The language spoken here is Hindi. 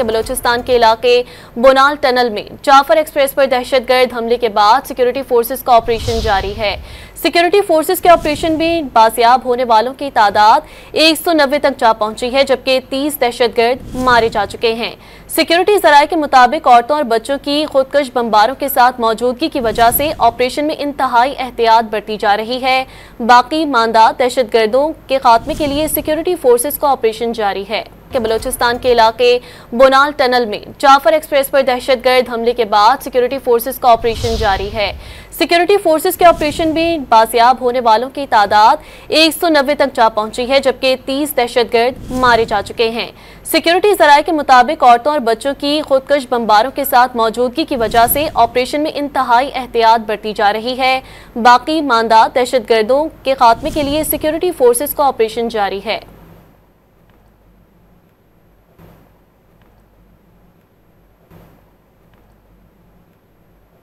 कि बलूचिस्तान के इलाके बोनाल टनल में जाफर एक्सप्रेस पर दहशतगर्द हमले के बाद सिक्योरिटी फोर्सेस का ऑपरेशन जारी है। सिक्योरिटी फोर्सेस के ऑपरेशन में बाजियाब होने वालों की तादाद 190 तक जा पहुंची है, जबकि 30 दहशतगर्द मारे जा चुके हैं। सिक्योरिटी जराये के मुताबिक औरतों और बच्चों की खुदकश बमबारों के साथ मौजूदगी की वजह से ऑपरेशन में इंतहाई एहतियात बरती जा रही है। बाकी मानदार दहशतगर्दों के खात्मे के लिए सिक्योरिटी फोर्सेस का ऑपरेशन जारी है कि बलूचिस्तान के इलाके बोनाल टनल में जाफर एक्सप्रेस पर दहशतगर्द हमले के बाद सिक्योरिटी फोर्सेस का ऑपरेशन जारी है। सिक्योरिटी फोर्सेस के ऑपरेशन में बाजियाब होने वालों की तादाद 190 तक जा पहुंची है, जबकि 30 दहशतगर्द मारे जा चुके हैं। सिक्योरिटी जराये के मुताबिक औरतों और बच्चों की खुदकश बमबारों के साथ मौजूदगी की वजह से ऑपरेशन में इंतहाई एहतियात बरती जा रही है। बाकी मानदार दहशतगर्दों के खात्मे के लिए सिक्योरिटी फोर्सेस का ऑपरेशन जारी है।